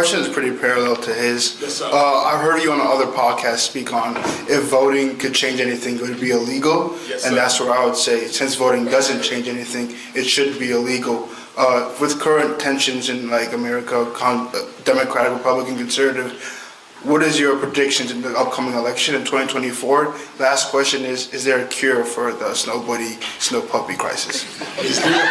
question is pretty parallel to his. Yes, sir. I heard you on other podcasts speak on if voting could change anything, it would be illegal. Yes, and sir. that's where I would say, since voting doesn't change anything, it should be illegal. With current tensions in like America, Democratic, Republican, Conservative, what is your predictions in the upcoming election in 2024? Last question is there a cure for the snow buddy, snow puppy crisis? Is there?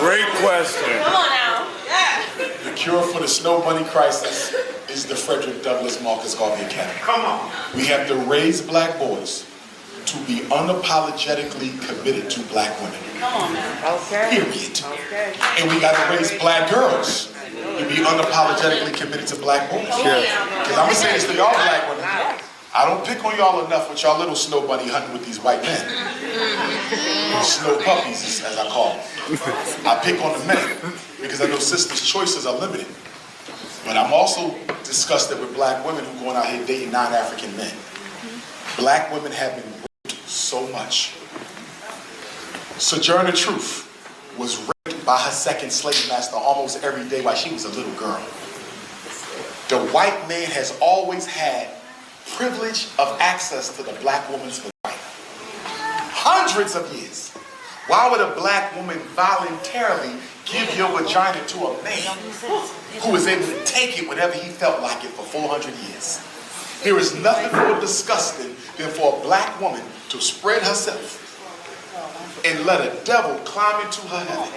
Great question. Come on now. Yeah. The cure for the snow bunny crisis is the Frederick Douglass Marcus Garvey Academy. Come on. We have to raise black boys to be unapologetically committed to black women. Come on now. Okay. Period. Okay. And we got to raise black girls to be unapologetically committed to black boys. Because I'm going to say this to y'all black women. I don't pick on y'all enough with y'all little snow bunny hunting with these white men. Snow puppies, as I call them. I pick on the men because I know sisters' choices are limited. But I'm also disgusted with black women who are going out here dating non-African men. Black women have been raped so much. Sojourner Truth was raped by her second slave master almost every day while she was a little girl. The white man has always had privilege of access to the black woman's vagina. Hundreds of years. Why would a black woman voluntarily give your vagina to a man who was able to take it whenever he felt like it for 400 years? There is nothing more disgusting than for a black woman to spread herself and let a devil climb into her heaven.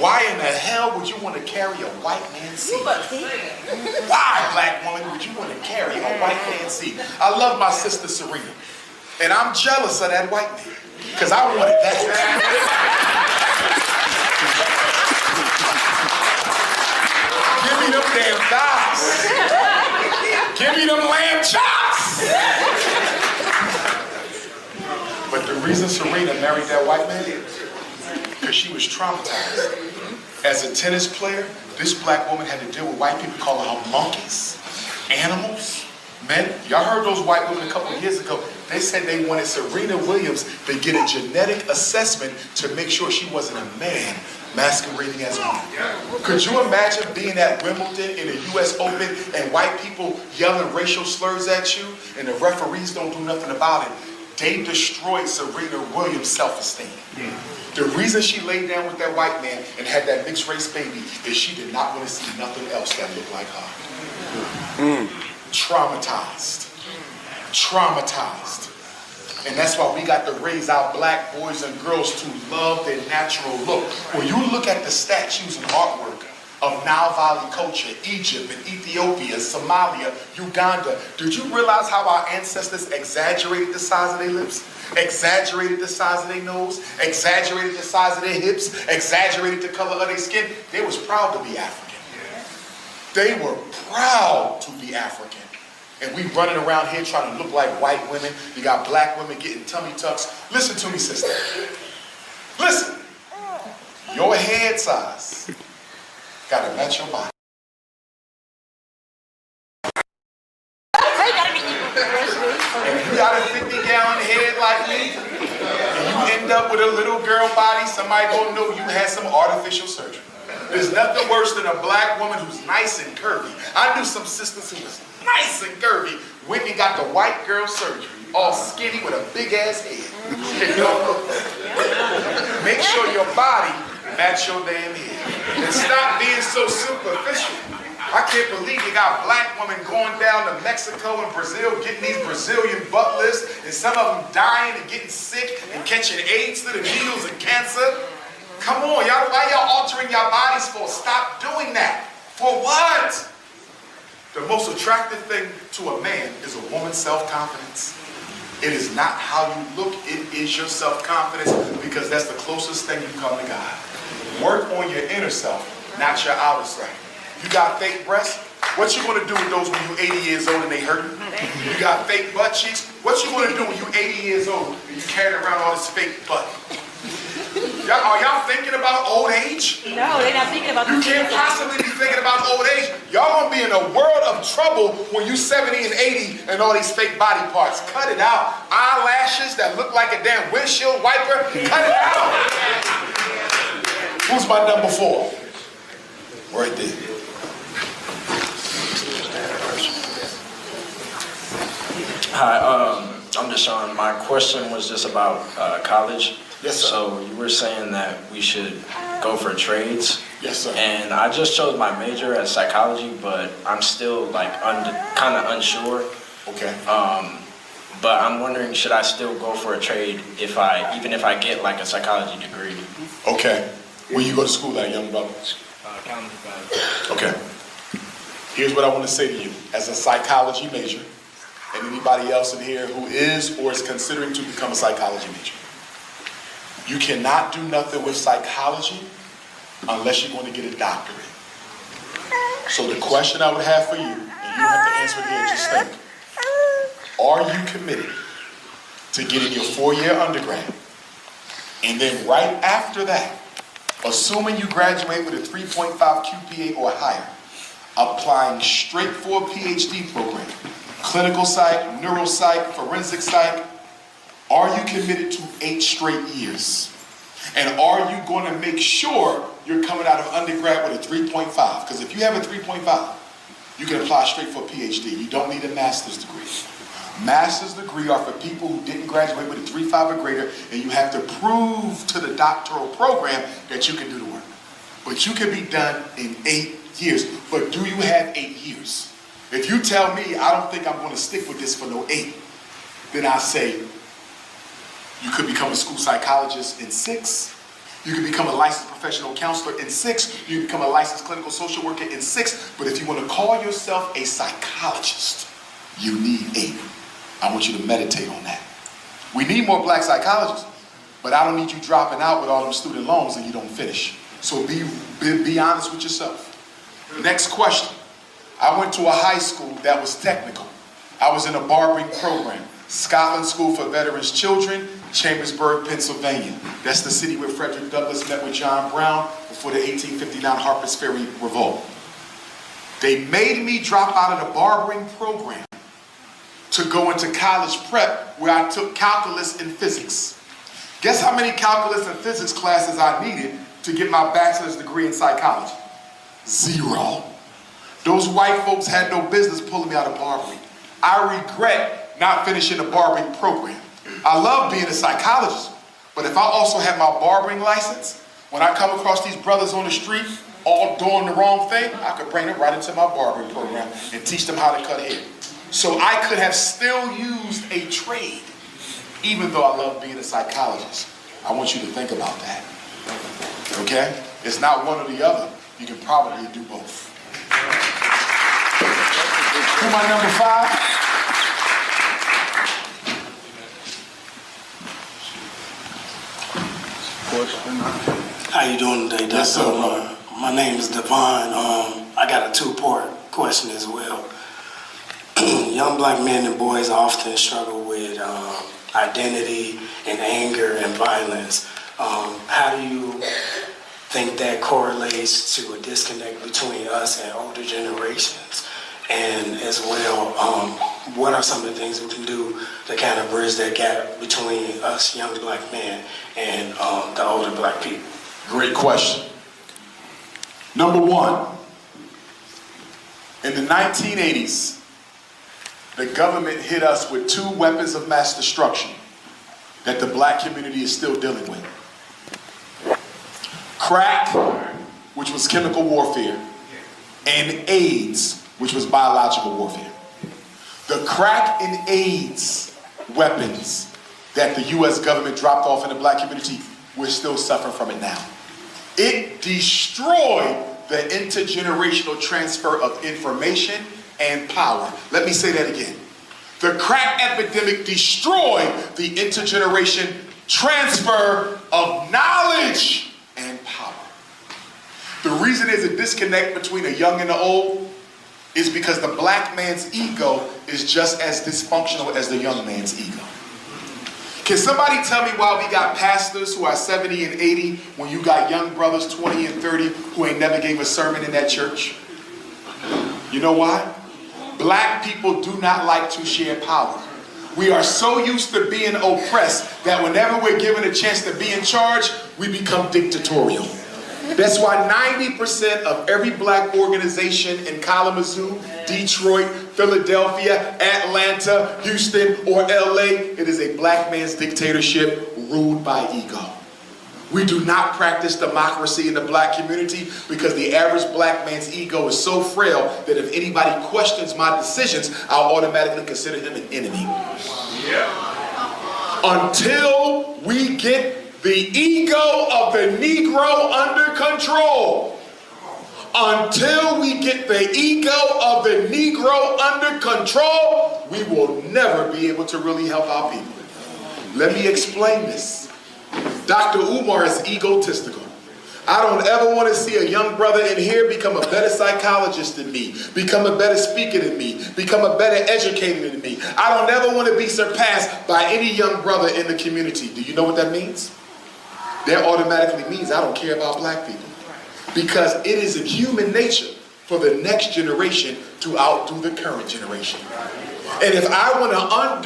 Why in the hell would you want to carry a white man's seed? Why, black woman, would you want to carry a white man's seed? I love my sister Serena, and I'm jealous of that white man, because I wanted that. Give me them damn thighs. Give me them lamb chops. But the reason Serena married that white man is because she was traumatized. As a tennis player, this black woman had to deal with white people calling her monkeys, animals, men. Y'all heard those white women a couple of years ago. They said they wanted Serena Williams to get a genetic assessment to make sure she wasn't a man masquerading as a woman. Could you imagine being at Wimbledon in a U.S. Open and white people yelling racial slurs at you and the referees don't do nothing about it? They destroyed Serena Williams' self-esteem. The reason she laid down with that white man and had that mixed race baby is she did not want to see nothing else that looked like her. Traumatized. Traumatized. And that's why we got to raise our black boys and girls to love their natural look. When you look at the statues and artwork of Nile Valley culture, Egypt and Ethiopia, Somalia, Uganda, did you realize how our ancestors exaggerated the size of their lips? Exaggerated the size of their nose? Exaggerated the size of their hips? Exaggerated the color of their skin? They was proud to be African. They were proud to be African. And we running around here trying to look like white women. You got black women getting tummy tucks. Listen to me, sister. Listen. Your head size gotta match your body. If you got a 50-gallon head like me, and you end up with a little girl body, somebody gonna know you had some artificial surgery. There's nothing worse than a black woman who's nice and curvy. I knew some sisters who was nice and curvy, went and got the white girl surgery, all skinny with a big ass head. It don't look good. Make sure your body match your damn head. And stop being so superficial. I can't believe you got black women going down to Mexico and Brazil getting these Brazilian butt lifts, and some of them dying and getting sick and catching AIDS through the needles and cancer. Come on, y'all, why y'all altering your bodies for? Stop doing that. For what? The most attractive thing to a man is a woman's self-confidence. It is not how you look, it is your self-confidence, because that's the closest thing you come to God. Work on your inner self, not your outer self. You got fake breasts? What you gonna do with those when you're 80 years old and they hurt? You got fake butt cheeks? What you gonna do when you're 80 years old and you carrying around all this fake butt? Are y'all thinking about old age? No, they're not thinking about You can't possibly be thinking about old age. Y'all gonna be in a world of trouble when you 70 and 80 and all these fake body parts. Cut it out. Eyelashes that look like a damn windshield wiper. Cut it out. Who's my number 4? Right there. Hi, I'm Deshaun. My question was just about college. Yes, sir. So you were saying that we should go for trades. Yes, sir. And I just chose my major as psychology, but I'm still like kind of unsure. Okay. But I'm wondering, should I still go for a trade even if I get like a psychology degree? Okay. Where you go to school at, young brother? Okay. Here's what I want to say to you. As a psychology major, and anybody else in here who is or is considering to become a psychology major, you cannot do nothing with psychology unless you're going to get a doctorate. So the question I would have for you, and you don't have to answer it here, just think. Are you committed to getting your 4-year undergrad? And then right after that, assuming you graduate with a 3.5 QPA or higher, applying straight for a PhD program, clinical psych, neuropsych, forensic psych, are you committed to 8 straight years? And are you going to make sure you're coming out of undergrad with a 3.5? Because if you have a 3.5, you can apply straight for a PhD. You don't need a master's degree. Master's degree are for people who didn't graduate with a 3.5 or greater, and you have to prove to the doctoral program that you can do the work. But you can be done in 8 years. But do you have 8 years? If you tell me, I don't think I'm going to stick with this for no 8, then I say, you could become a school psychologist in 6. You could become a licensed professional counselor in 6. You could become a licensed clinical social worker in 6. But if you want to call yourself a psychologist, you need 8. I want you to meditate on that. We need more black psychologists, but I don't need you dropping out with all them student loans and you don't finish. So be honest with yourself. Next question. I went to a high school that was technical. I was in a barbering program. Scotland School for Veterans Children, Chambersburg, Pennsylvania. That's the city where Frederick Douglass met with John Brown before the 1859 Harper's Ferry Revolt. They made me drop out of the barbering program to go into college prep where I took calculus and physics. Guess how many calculus and physics classes I needed to get my bachelor's degree in psychology? 0. Those white folks had no business pulling me out of barbering. I regret not finishing the barbering program. I love being a psychologist, but if I also had my barbering license, when I come across these brothers on the street all doing the wrong thing, I could bring them right into my barbering program and teach them how to cut hair. So I could have still used a trade, even though I love being a psychologist. I want you to think about that, okay? It's not one or the other. You can probably do both. Who my number 5? How you doing today, Dr. Yes, sir. My name is Devon. I got a 2-part question as well. Young black men and boys often struggle with identity and anger and violence. How do you think that correlates to a disconnect between us and older generations? And as well, what are some of the things we can do to kind of bridge that gap between us young black men and the older black people? Great question. Number 1, in the 1980s, the government hit us with 2 weapons of mass destruction that the black community is still dealing with. Crack, which was chemical warfare, and AIDS, which was biological warfare. The crack and AIDS weapons that the U.S. government dropped off in the black community, we're still suffering from it now. It destroyed the intergenerational transfer of information and power. Let me say that again. The crack epidemic destroyed the intergeneration transfer of knowledge and power. The reason there's a disconnect between the young and the old is because the black man's ego is just as dysfunctional as the young man's ego. Can somebody tell me why we got pastors who are 70 and 80 when you got young brothers 20 and 30 who ain't never gave a sermon in that church? You know why? Black people do not like to share power. We are so used to being oppressed that whenever we're given a chance to be in charge, we become dictatorial. That's why 90% of every black organization in Kalamazoo, Detroit, Philadelphia, Atlanta, Houston, or LA, it is a black man's dictatorship ruled by ego. We do not practice democracy in the black community because the average black man's ego is so frail that if anybody questions my decisions, I'll automatically consider him an enemy. Until we get the ego of the Negro under control. Until we get the ego of the Negro under control, we will never be able to really help our people. Let me explain this. Dr. Umar is egotistical. I don't ever want to see a young brother in here become a better psychologist than me, become a better speaker than me, become a better educator than me. I don't ever want to be surpassed by any young brother in the community. Do you know what that means? That automatically means I don't care about black people. Because it is in human nature for the next generation to outdo the current generation. And if I want to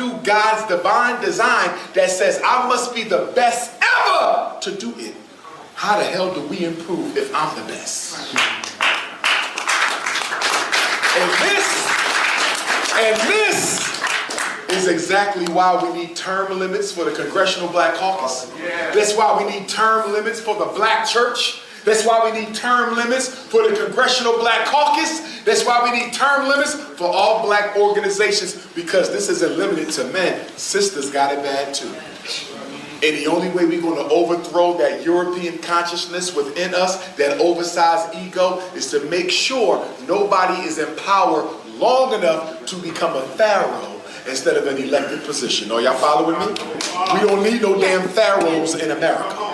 undo God's divine design that says I must be the best ever to do it, how the hell do we improve if I'm the best? And this is exactly why we need term limits for the Congressional Black Caucus. That's why we need term limits for the black church. That's why we need term limits for the Congressional Black Caucus. That's why we need term limits for all black organizations, because this isn't limited to men. Sisters got it bad too. And the only way we're going to overthrow that European consciousness within us, that oversized ego, is to make sure nobody is in power long enough to become a pharaoh instead of an elected position. Are y'all following me? We don't need no damn pharaohs in America.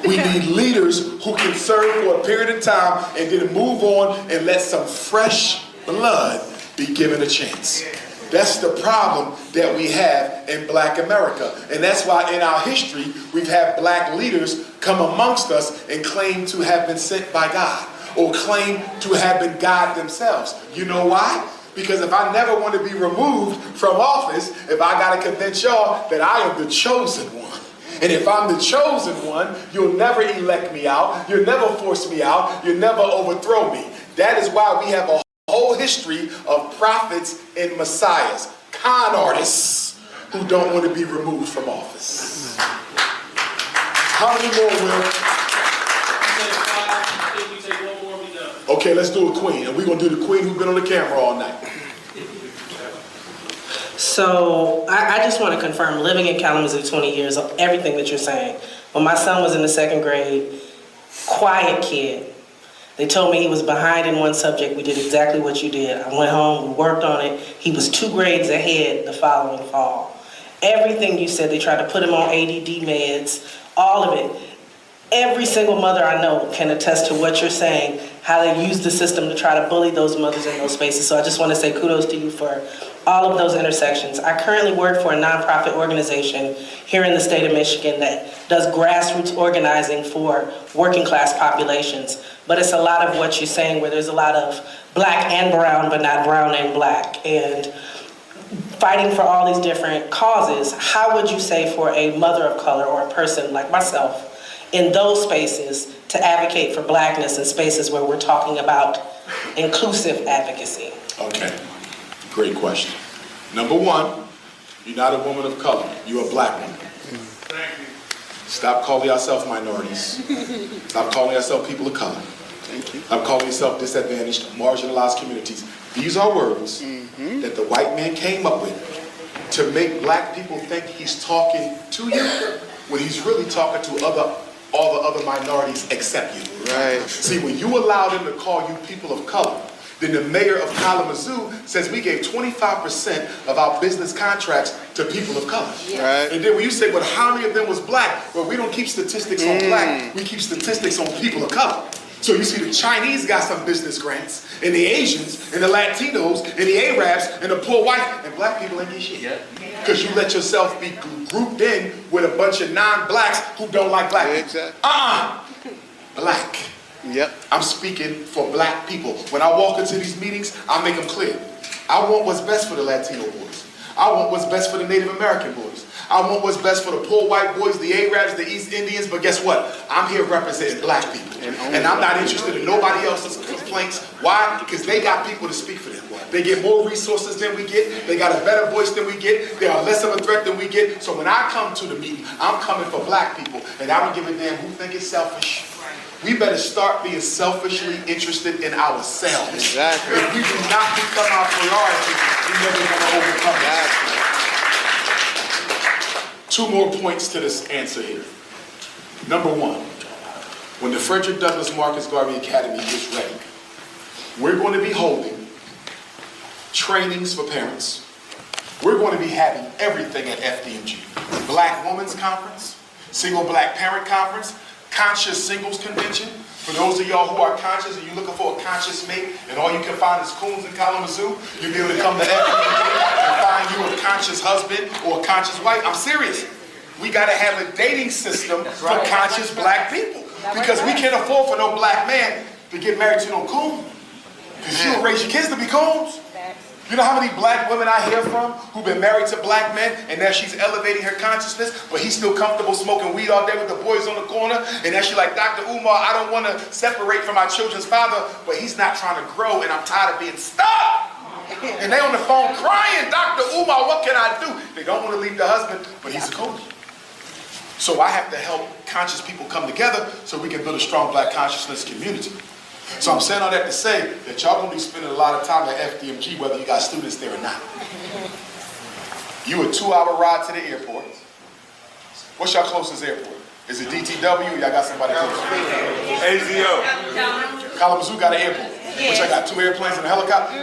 We need leaders who can serve for a period of time and then move on and let some fresh blood be given a chance. That's the problem that we have in black America. And that's why in our history, we've had black leaders come amongst us and claim to have been sent by God, or claim to have been God themselves. You know why? Because if I never want to be removed from office, if I got to convince y'all that I am the chosen one, and if I'm the chosen one, you'll never elect me out, you'll never force me out, you'll never overthrow me. That is why we have a whole history of prophets and messiahs, con artists who don't want to be removed from office. How many more, Will? Okay, let's do a queen, and we're going to do the queen who's been on the camera all night. So I just want to confirm, living in Kalamazoo 20 years, everything that you're saying. When my son was in the 2nd grade, quiet kid. They told me he was behind in one subject. We did exactly what you did. I went home, we worked on it. He was 2 grades ahead the following fall. Everything you said, they tried to put him on ADD meds, all of it. Every single mother I know can attest to what you're saying, how they use the system to try to bully those mothers in those spaces. So I just want to say kudos to you for all of those intersections. I currently work for a nonprofit organization here in the state of Michigan that does grassroots organizing for working class populations. But it's a lot of what you're saying, where there's a lot of black and brown, but not brown and black. And fighting for all these different causes, how would you say for a mother of color or a person like myself in those spaces to advocate for blackness in spaces where we're talking about inclusive advocacy? Okay, great question. Number one, you're not a woman of color, you're a black woman. Thank you. Stop calling yourself minorities. Stop calling yourself people of color. Thank you. Stop calling yourself disadvantaged, marginalized communities. These are words that the white man came up with to make black people think he's talking to you when he's really talking to all the other minorities except you. Right. See, when you allow them to call you people of color, then the mayor of Kalamazoo says we gave 25% of our business contracts to people of color. Right. And then when you say, well, how many of them was black? Well, we don't keep statistics on black, we keep statistics on people of color. So you see the Chinese got some business grants, and the Asians, and the Latinos, and the Arabs, and the poor whites, and black people ain't get shit. because you let yourself be grouped in with a bunch of non-blacks who don't like black people. Exactly. Black. Yep. I'm speaking for black people. When I walk into these meetings, I make them clear. I want what's best for the Latino boys. I want what's best for the Native American boys. I want what's best for the poor white boys, the Arabs, the East Indians, but guess what? I'm here representing black people. And I'm not interested in nobody else's complaints. Why? Because they got people to speak for them. They get more resources than we get. They got a better voice than we get. They are less of a threat than we get. So when I come to the meeting, I'm coming for black people. And I don't give a damn who think it's selfish. We better start being selfishly interested in ourselves. Exactly. If we do not become our priority, we're never going to overcome it. Two more points to this answer here. Number one, when the Frederick Douglass Marcus Garvey Academy gets ready, we're going to be holding trainings for parents. We're going to be having everything at FDMG. Black Women's Conference, Single Black Parent Conference, Conscious Singles Convention. For those of y'all who are conscious and you're looking for a conscious mate and all you can find is coons in Kalamazoo, you'll be able to come to FDMG and find you a conscious husband or a conscious wife. I'm serious. We got to have a dating system for conscious black people. Because we can't afford for no black man to get married to no coon. Because you will raise your kids to be coons. You know how many black women I hear from who've been married to black men and now she's elevating her consciousness, but he's still comfortable smoking weed all day with the boys on the corner, and now she's like, Dr. Umar, I don't want to separate from my children's father, but he's not trying to grow and I'm tired of being stuck. And they on the phone crying, Dr. Umar, what can I do? They don't want to leave the husband, but he's a coach. So I have to help conscious people come together so we can build a strong black consciousness community. So I'm saying all that to say that y'all gonna be spending a lot of time at FDMG whether you got students there or not. You a 2-hour ride to the airport. What's your closest airport? Is it DTW or y'all got somebody close? AZO. Kalamazoo got an airport. Which I got 2 airplanes and a helicopter.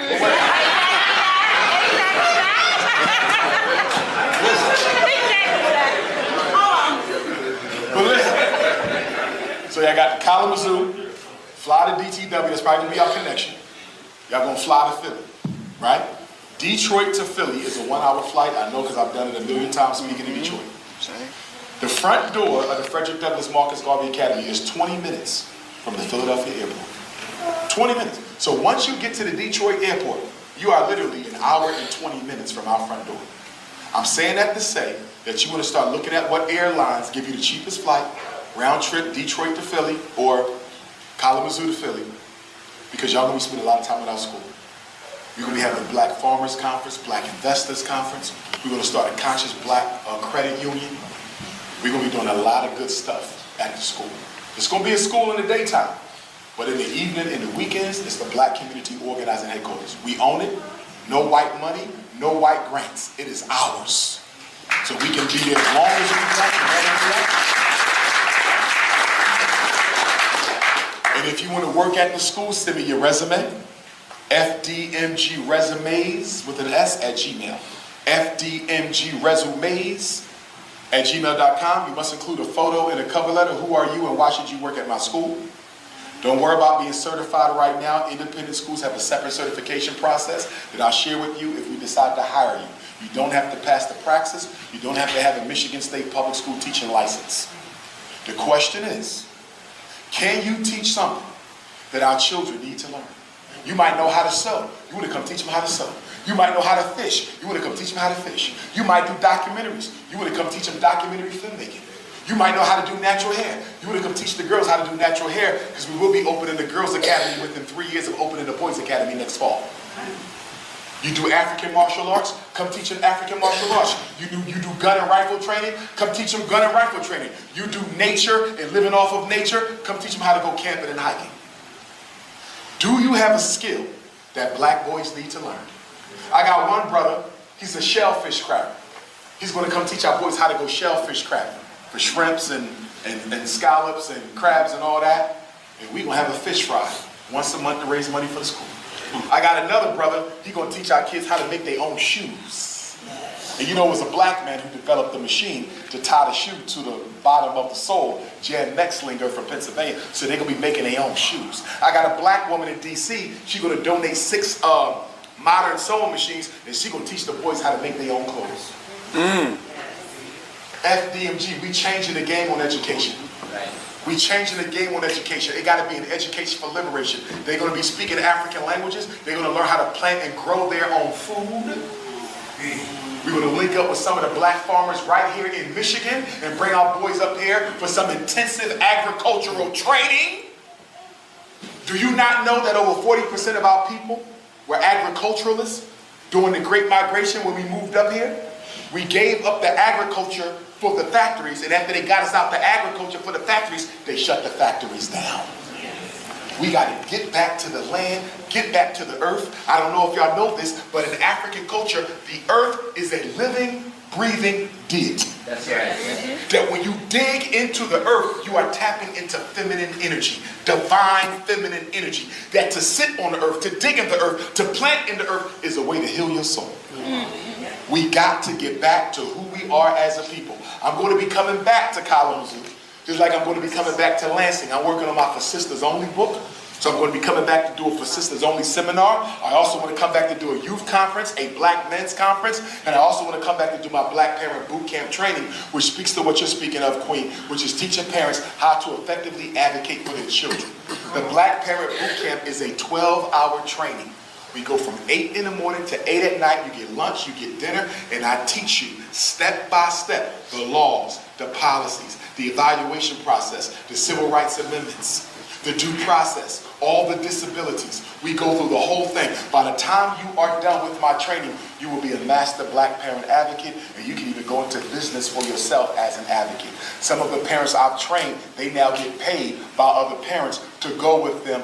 But listen. So y'all got Kalamazoo. Fly to DTW, that's probably gonna be our connection. Y'all gonna fly to Philly, right? Detroit to Philly is a 1-hour flight. I know because I've done it a million times speaking in Detroit. The front door of the Frederick Douglass Marcus Garvey Academy is 20 minutes from the Philadelphia airport. 20 minutes. So once you get to the Detroit airport, you are literally 1 hour and 20 minutes from our front door. I'm saying that to say that you want to start looking at what airlines give you the cheapest flight, round trip Detroit to Philly, or Kalamazoo to Philly, because y'all gonna be spending a lot of time at our school. We're gonna be having a Black Farmers Conference, Black Investors Conference. We're gonna start a conscious black credit union. We're gonna be doing a lot of good stuff at the school. It's gonna be a school in the daytime, but in the evening and the weekends, it's the Black Community Organizing Headquarters. We own it. No white money, no white grants. It is ours. So we can be there as long as we want. And if you want to work at the school, send me your resume. FDMG resumes with an S at Gmail. FDMG resumes at gmail.com. You must include a photo and a cover letter. Who are you and why should you work at my school? Don't worry about being certified right now. Independent schools have a separate certification process that I'll share with you if we decide to hire you. You don't have to pass the praxis. You don't have to have a Michigan State public school teaching license. The question is, can you teach something that our children need to learn? You might know how to sew. You want to come teach them how to sew. You might know how to fish. You want to come teach them how to fish. You might do documentaries. You want to come teach them documentary filmmaking. You might know how to do natural hair. You want to come teach the girls how to do natural hair because we will be opening the Girls Academy within 3 years of opening the Boys Academy next fall. You do African martial arts, come teach them African martial arts. You do gun and rifle training, come teach them gun and rifle training. You do nature and living off of nature, come teach them how to go camping and hiking. Do you have a skill that black boys need to learn? I got one brother, he's a shellfish crabber. He's going to come teach our boys how to go shellfish crabbing for shrimps and scallops and crabs and all that. And we're going to have a fish fry once a month to raise money for the school. I got another brother, he's going to teach our kids how to make their own shoes. And you know, it was a black man who developed the machine to tie the shoe to the bottom of the sole, Jan Mexlinger from Pennsylvania, so they're going to be making their own shoes. I got a black woman in D.C., she's going to donate 6 modern sewing machines, and she's going to teach the boys how to make their own clothes. FDMG, we changing the game on education. We changing the game on education. It got to be an education for liberation. They're going to be speaking African languages. They're going to learn how to plant and grow their own food. We're going to link up with some of the black farmers right here in Michigan and bring our boys up here for some intensive agricultural training. Do you not know that over 40% of our people were agriculturalists during the Great Migration when we moved up here? We gave up the agriculture for the factories, and after they got us out the agriculture for the factories, they shut the factories down. We got to get back to the land, get back to the earth. I don't know if y'all know this, but in African culture, the earth is a living, breathing deity. That's right. That when you dig into the earth, you are tapping into feminine energy, divine feminine energy. That to sit on the earth, to dig in the earth, to plant in the earth is a way to heal your soul. We got to get back to who we are as a people. I'm going to be coming back to Kalamazoo, just like I'm going to be coming back to Lansing. I'm working on my For Sisters Only book, so I'm going to be coming back to do a For Sisters Only seminar. I also want to come back to do a youth conference, a black men's conference, and I also want to come back to do my Black Parent Boot Camp training, which speaks to what you're speaking of, Queen, which is teaching parents how to effectively advocate for their children. The Black Parent Boot Camp is a 12-hour training. We go from 8 in the morning to 8 at night. You get lunch, you get dinner, and I teach you step by step the laws, the policies, the evaluation process, the civil rights amendments, the due process, all the disabilities. We go through the whole thing. By the time you are done with my training, you will be a master black parent advocate, and you can even go into business for yourself as an advocate. Some of the parents I've trained, they now get paid by other parents to go with them